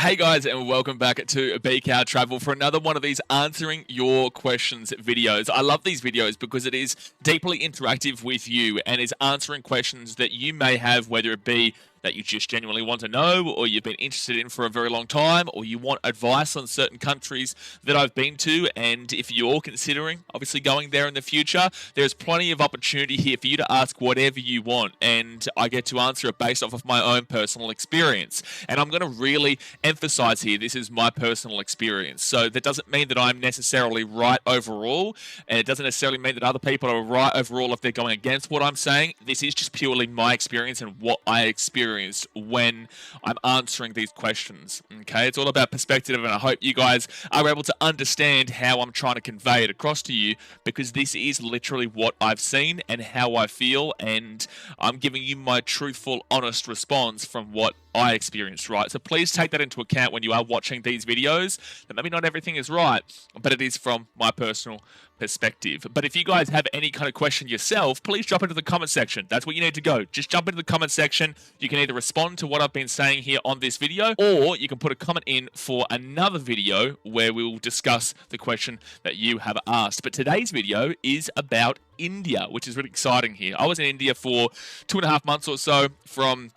Hey guys, and welcome back to BCal Travel for another one of these answering your questions videos. I love these videos because it is deeply interactive with you and is answering questions that you may have, whether it be that you just genuinely want to know, or you've been interested in for a very long time, or you want advice on certain countries that I've been to. And if you're considering obviously going there in the future, there's plenty of opportunity here for you to ask whatever you want, and I get to answer it based off of my own personal experience. And I'm going to really emphasize here, this is my personal experience. So that doesn't mean that I'm necessarily right overall, and it doesn't necessarily mean that other people are right overall if they're going against what I'm saying. This is just purely my experience and what I experienced when I'm answering these questions. Okay, it's all about perspective, and I hope you guys are able to understand how I'm trying to convey it across to you, because this is literally what I've seen and how I feel, and I'm giving you my truthful, honest response from what I experienced, right? So please take that into account when you are watching these videos, that maybe not everything is right, but it is from my personal perspective. But if you guys have any kind of question yourself, please drop into the comment section. That's where you need to go. Just jump into the comment section. You can either respond to what I've been saying here on this video, or you can put a comment in for another video where we will discuss the question that you have asked. But today's video is about India, which is really exciting here. I was in India for 2.5 months or so, from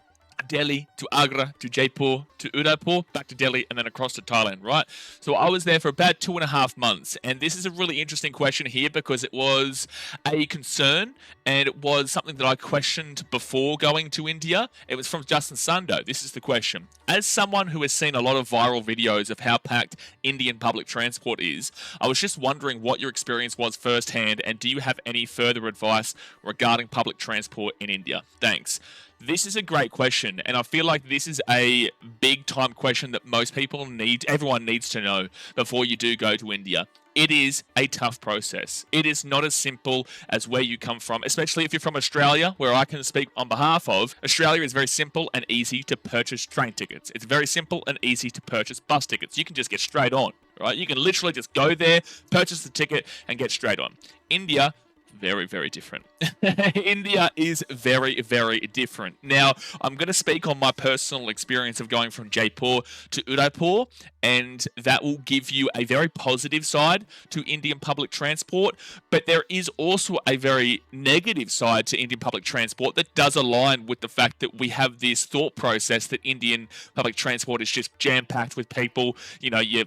Delhi to Agra to Jaipur to Udaipur, back to Delhi, and then across to Thailand, right? So I was there for about 2.5 months, and this is a really interesting question here because it was a concern, and it was something that I questioned before going to India. It was from Justin Sando. This is the question. As someone who has seen a lot of viral videos of how packed Indian public transport is, I was just wondering what your experience was firsthand, and do you have any further advice regarding public transport in India? Thanks. This is a great question, and I feel like this is a big time question that most people everyone needs to know before you do go to India. It is a tough process. It is not as simple as where you come from, especially if you're from Australia, where I can speak on behalf of. Australia is very simple and easy to purchase train tickets. It's very simple and easy to purchase bus tickets. You can just get straight on, right? You can literally just go there, purchase the ticket, and get straight on. India, very, very different. India is very, very different. Now, I'm going to speak on my personal experience of going from Jaipur to Udaipur, and that will give you a very positive side to Indian public transport, but there is also a very negative side to Indian public transport that does align with the fact that we have this thought process that Indian public transport is just jam-packed with people. You know, you're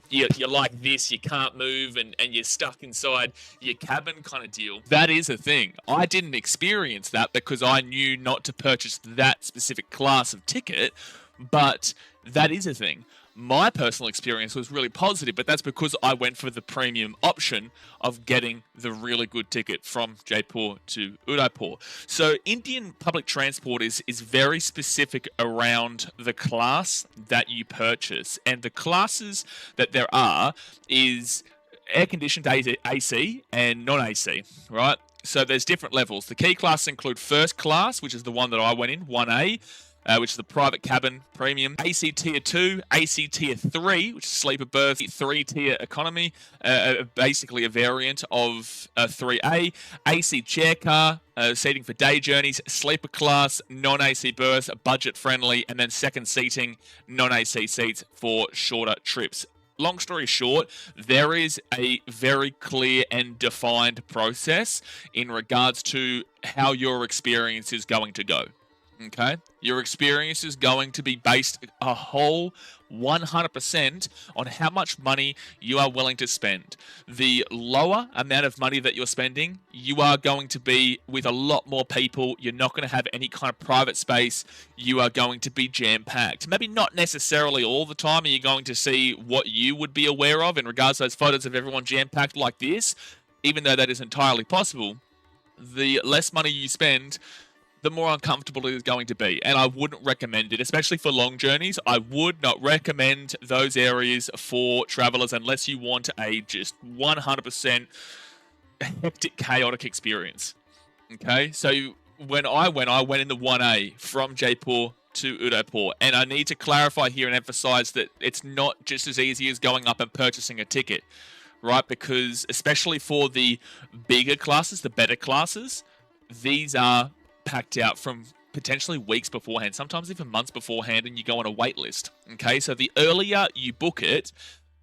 like this, you can't move, and you're stuck inside your cabin kind of deal. That is a thing. I didn't experience that because I knew not to purchase that specific class of ticket, but that is a thing. My personal experience was really positive, but that's because I went for the premium option of getting the really good ticket from Jaipur to Udaipur. So Indian public transport is very specific around the class that you purchase, and the classes that there are is air-conditioned AC and non-AC, right? So there's different levels. The key classes include first class, which is the one that I went in, 1A, which is the private cabin premium, AC Tier 2, AC Tier 3, which is sleeper berth, 3-tier economy, basically a variant of 3A, AC chair car, seating for day journeys, sleeper class, non-AC berths, budget friendly, and then second seating, non-AC seats for shorter trips. Long story short, there is a very clear and defined process in regards to how your experience is going to go. Okay? Your experience is going to be based a whole 100% on how much money you are willing to spend. The lower amount of money that you're spending, you are going to be with a lot more people. You're not going to have any kind of private space. You are going to be jam-packed. Maybe not necessarily all the time are you going to see what you would be aware of in regards to those photos of everyone jam-packed like this, even though that is entirely possible. The less money you spend, the more uncomfortable it is going to be. And I wouldn't recommend it, especially for long journeys. I would not recommend those areas for travelers unless you want a just 100% hectic, chaotic experience. Okay, so when I went in the 1A from Jaipur to Udaipur. And I need to clarify here and emphasize that it's not just as easy as going up and purchasing a ticket, right? Because especially for the bigger classes, the better classes, these are packed out from potentially weeks beforehand, sometimes even months beforehand, and you go on a wait list. Okay, so the earlier you book it,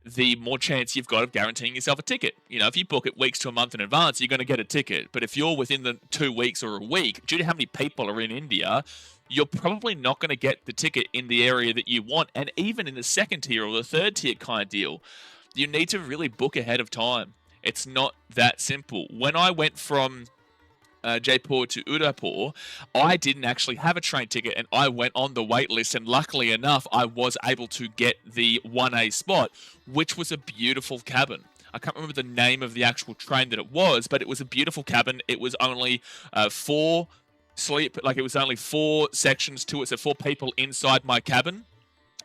the more chance you've got of guaranteeing yourself a ticket. You know, if you book it weeks to a month in advance, you're going to get a ticket. But if you're within the 2 weeks or a week, due to how many people are in India, you're probably not going to get the ticket in the area that you want. And even in the second tier or the third tier kind of deal, you need to really book ahead of time. It's not that simple. When I went from Jaipur to Udaipur, I didn't actually have a train ticket, and I went on the wait list, and luckily enough, I was able to get the 1A spot, which was a beautiful cabin. I can't remember the name of the actual train that it was, but it was a beautiful cabin. It was only it was only 4 sections to it, so 4 people inside my cabin,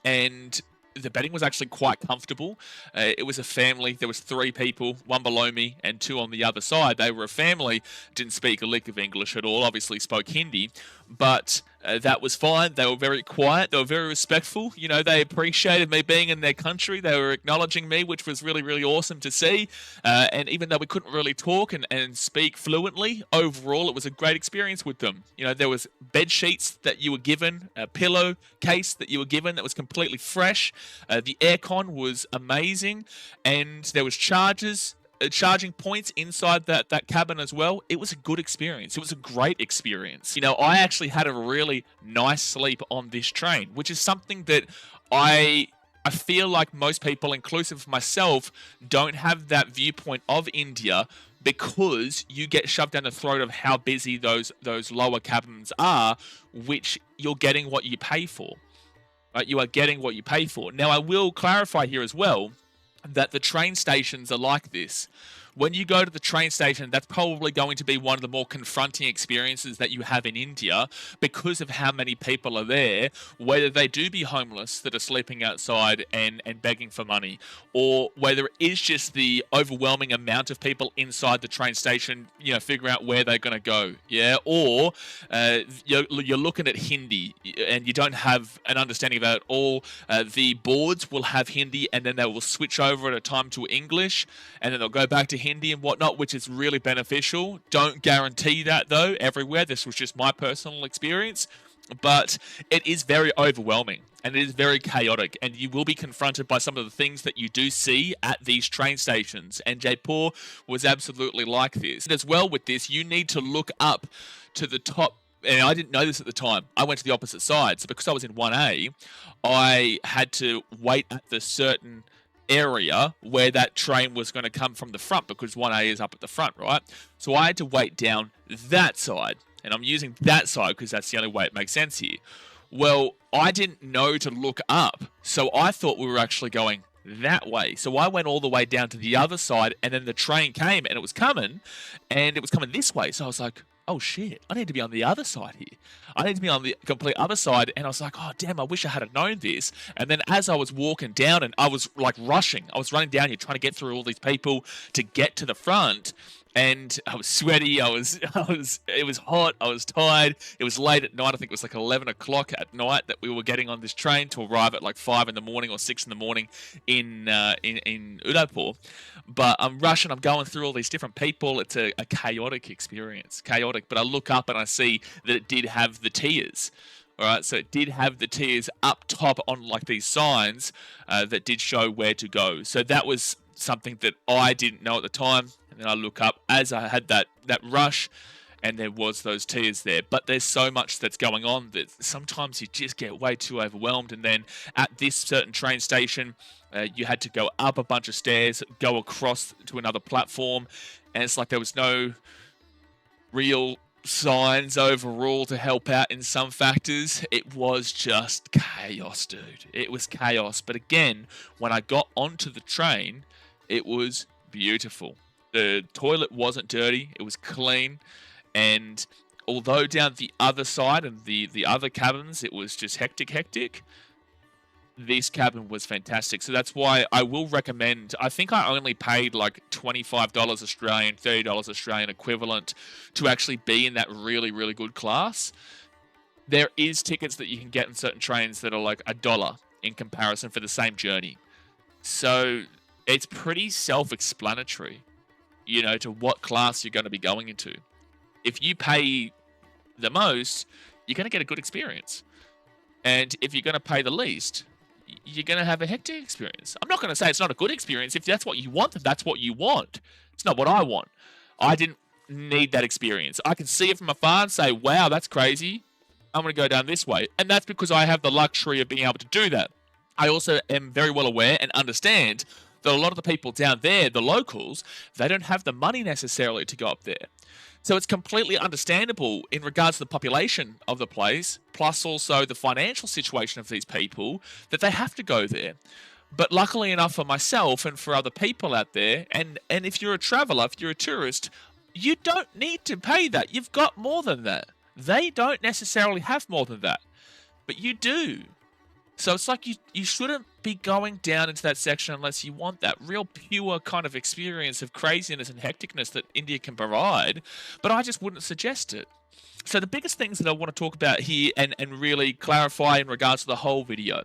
and the bedding was actually quite comfortable. It was a family. There was 3 people, 1 below me and 2 on the other side. They were a family, didn't speak a lick of English at all, obviously spoke Hindi, but that was fine. They were very quiet. They were very respectful. You know, they appreciated me being in their country. They were acknowledging me, which was really, really awesome to see. And even though we couldn't really talk and speak fluently, overall, it was a great experience with them. You know, there was bed sheets that you were given, a pillow case that you were given that was completely fresh. The aircon was amazing, and there was charging points inside that cabin as well. It was a good experience. It was a great experience. You know, I actually had a really nice sleep on this train, which is something that I feel like most people, inclusive of myself, don't have that viewpoint of India, because you get shoved down the throat of how busy those lower cabins are, which you're getting what you pay for. Right? You are getting what you pay for. Now, I will clarify here as well that the train stations are like this. When you go to the train station, that's probably going to be one of the more confronting experiences that you have in India, because of how many people are there, whether they do be homeless that are sleeping outside and begging for money, or whether it is just the overwhelming amount of people inside the train station, you know, figuring out where they're going to go, yeah, or you're looking at Hindi and you don't have an understanding of it all. The boards will have Hindi, and then they will switch over at a time to English, and then they'll go back to Hindi and whatnot, which is really beneficial. Don't guarantee that though everywhere. This was just my personal experience, but it is very overwhelming and it is very chaotic, and you will be confronted by some of the things that you do see at these train stations, and Jaipur was absolutely like this. As well with this, you need to look up to the top. And I didn't know this at the time. I went to the opposite side. So because I was in 1A, I had to wait at the certain area where that train was going to come from the front, because 1A is up at the front, right? So I had to wait down that side, and I'm using that side because that's the only way it makes sense here. Well, I didn't know to look up, so I thought we were actually going that way. So I went all the way down to the other side, and then the train came, and it was coming this way. So I was like, oh shit, I need to be on the other side here. I need to be on the complete other side. And I was like, oh damn, I wish I had known this. And then as I was walking down, and I was like rushing, I was running down here trying to get through all these people to get to the front. And I was sweaty, it was hot, I was tired, it was late at night. I think it was like 11 o'clock at night that we were getting on this train to arrive at like 5 in the morning or 6 in the morning in Udaipur. But I'm rushing, I'm going through all these different people. It's a chaotic experience, but I look up and I see that it did have the tiers. All right, so it did have the tiers up top on like these signs that did show where to go. So that was something that I didn't know at the time. And then I look up as I had that rush, and there was those tiers there. But there's so much that's going on that sometimes you just get way too overwhelmed. And then at this certain train station, you had to go up a bunch of stairs, go across to another platform, and it's like there was no real signs overall to help out in some factors. It was just chaos, dude. It was chaos. But again, when I got onto the train, it was beautiful. The toilet wasn't dirty, it was clean, and although down the other side and the other cabins it was just hectic, this cabin was fantastic. So that's why I will recommend. I think I only paid like $25 Australian, $30 Australian equivalent to actually be in that really, really good class. There is tickets that you can get in certain trains that are like $1 in comparison for the same journey. So it's pretty self-explanatory, you know, to what class you're going to be going into. If you pay the most, you're going to get a good experience. And if you're going to pay the least, you're going to have a hectic experience. I'm not going to say it's not a good experience. If that's what you want, then that's what you want. It's not what I want. I didn't need that experience. I can see it from afar and say, wow, that's crazy. I'm going to go down this way. And that's because I have the luxury of being able to do that. I also am very well aware and understand that a lot of the people down there, the locals, they don't have the money necessarily to go up there. So it's completely understandable in regards to the population of the place, plus also the financial situation of these people, that they have to go there. But luckily enough for myself and for other people out there, and if you're a traveler, if you're a tourist, you don't need to pay that. You've got more than that. They don't necessarily have more than that, but you do. So it's like you shouldn't be going down into that section unless you want that real pure kind of experience of craziness and hecticness that India can provide, but I just wouldn't suggest it. So the biggest things that I want to talk about here and really clarify in regards to the whole video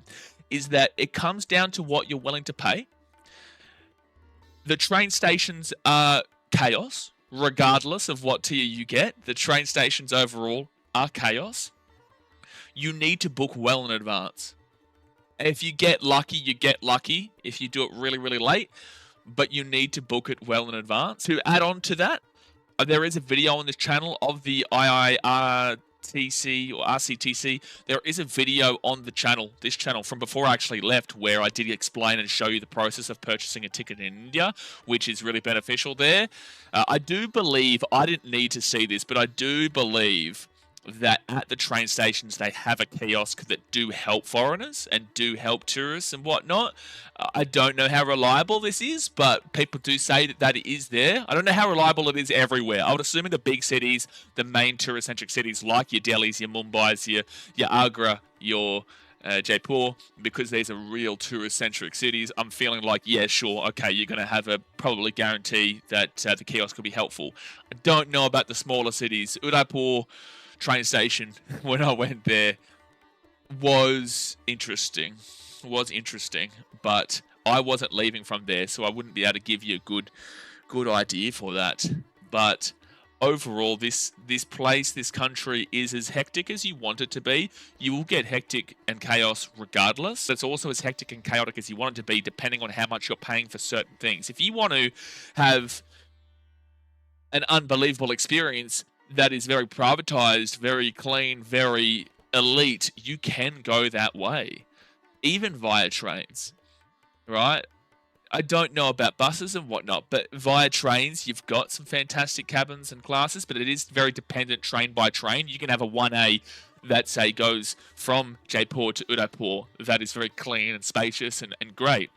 is that it comes down to what you're willing to pay. The train stations are chaos, regardless of what tier you get. The train stations overall are chaos. You need to book well in advance. If you get lucky, you get lucky if you do it really, really late, but you need to book it well in advance. To add on to that, there is a video on this channel of the IIRTC or RCTC. There is a video on the channel, this channel, from before I actually left, where I did explain and show you the process of purchasing a ticket in India, which is really beneficial there. I do believe, I didn't need to see this, but I do believe that at the train stations they have a kiosk that do help foreigners and do help tourists and whatnot. I don't know how reliable this is, but people do say that it is there. I don't know how reliable it is everywhere. I would assume in the big cities, the main tourist-centric cities like your Delhis, your Mumbais, your Agra, your Jaipur, because these are real tourist-centric cities, I'm feeling like, yeah, sure, okay, you're going to have a probably guarantee that the kiosk will be helpful. I don't know about the smaller cities. Udaipur train station, when I went there, was interesting, but I wasn't leaving from there, so I wouldn't be able to give you a good idea for that. But overall, this place, this country is as hectic as you want it to be. You will get hectic and chaos regardless. It's also as hectic and chaotic as you want it to be, depending on how much you're paying for certain things. If you want to have an unbelievable experience that is very privatized, very clean, very elite, you can go that way, even via trains, right? I don't know about buses and whatnot, but via trains, you've got some fantastic cabins and classes, but it is very dependent train by train. You can have a 1A that, say, goes from Jaipur to Udaipur. That is very clean and spacious and great.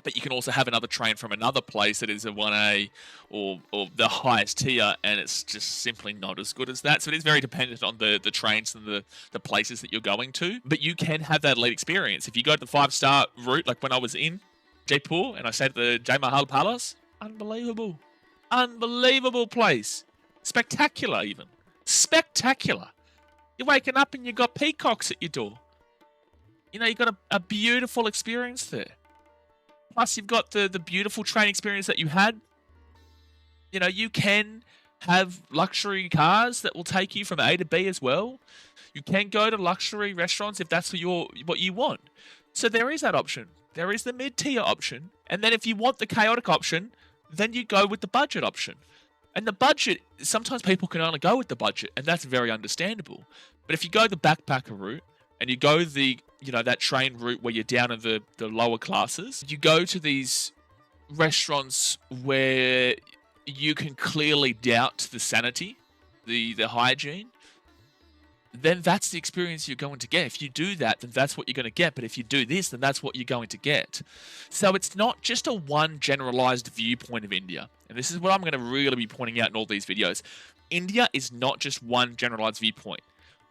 But you can also have another train from another place that is a 1A or the highest tier, and it's just simply not as good as that. So it is very dependent on the trains and the places that you're going to. But you can have that elite experience. If you go to the 5-star route, like when I was in Jaipur and I stayed at the Jai Mahal Palace, unbelievable. Unbelievable place. Spectacular even. Spectacular. You're waking up and you've got peacocks at your door. You know, you've got a beautiful experience there. Plus, you've got the beautiful train experience that you had. You know, you can have luxury cars that will take you from A to B as well. You can go to luxury restaurants if that's what you want. So there is that option. There is the mid-tier option. And then if you want the chaotic option, then you go with the budget option. And the budget, sometimes people can only go with the budget, and that's very understandable. But if you go the backpacker route, and you go that train route where you're down in the lower classes, you go to these restaurants where you can clearly doubt the sanity, the hygiene, then that's the experience you're going to get. If you do that, then that's what you're going to get. But if you do this, then that's what you're going to get. So it's not just a one generalized viewpoint of India. And this is what I'm going to really be pointing out in all these videos. India is not just one generalized viewpoint.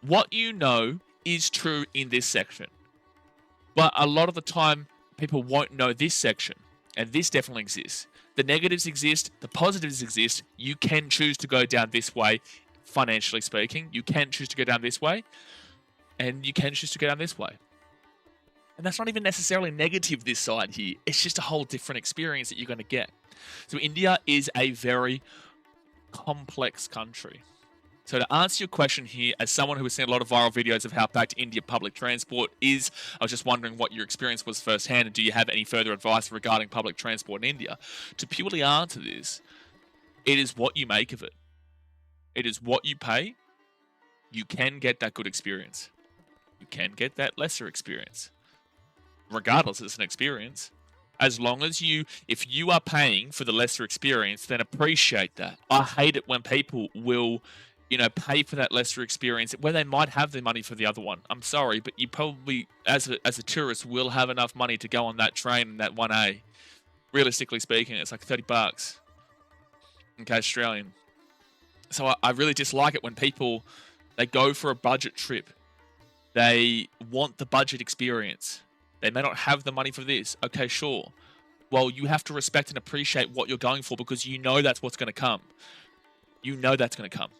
What you know is true in this section. But a lot of the time, people won't know this section. And this definitely exists. The negatives exist. The positives exist. You can choose to go down this way, financially speaking. You can choose to go down this way. And you can choose to go down this way. And that's not even necessarily negative this side here. It's just a whole different experience that you're going to get. So India is a very complex country. So to answer your question here, as someone who has seen a lot of viral videos of how packed India public transport is, I was just wondering what your experience was firsthand, and do you have any further advice regarding public transport in India? To purely answer this, it is what you make of it. It is what you pay. You can get that good experience. You can get that lesser experience. Regardless, it's an experience. As long as if you are paying for the lesser experience, then appreciate that. I hate it when people will, pay for that lesser experience where they might have the money for the other one. I'm sorry, but you probably, as a tourist, will have enough money to go on that train and that 1A. Realistically speaking, it's like $30. Okay, Australian. So I really dislike it when people, they go for a budget trip. They want the budget experience. They may not have the money for this. Okay, sure. Well, you have to respect and appreciate what you're going for, because you know that's what's going to come. You know that's going to come.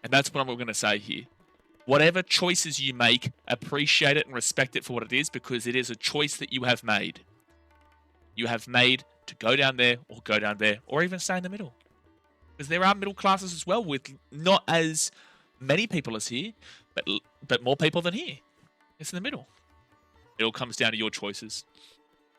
And that's what I'm going to say here. Whatever choices you make, appreciate it and respect it for what it is, because it is a choice that you have made. You have made to go down there, or even stay in the middle. Because there are middle classes as well, with not as many people as here, but more people than here. It's in the middle. It all comes down to your choices.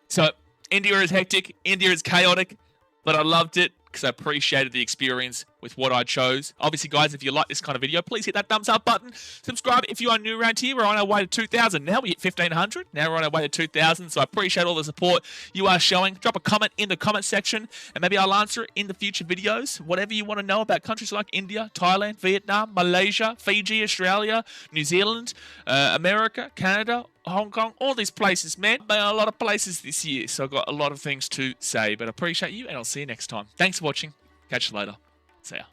So, India is hectic. India is chaotic. But I loved it because I appreciated the experience with what I chose. Obviously, guys, if you like this kind of video, please hit that thumbs up button. Subscribe if you are new around here. We're on our way to 2,000. Now we hit 1,500. Now we're on our way to 2,000. So I appreciate all the support you are showing. Drop a comment in the comment section, and maybe I'll answer it in the future videos. Whatever you want to know about countries like India, Thailand, Vietnam, Malaysia, Fiji, Australia, New Zealand, America, Canada, Hong Kong, all these places, man. Been a lot of places this year, so I've got a lot of things to say. But I appreciate you, and I'll see you next time. Thanks for watching. Catch you later. See ya.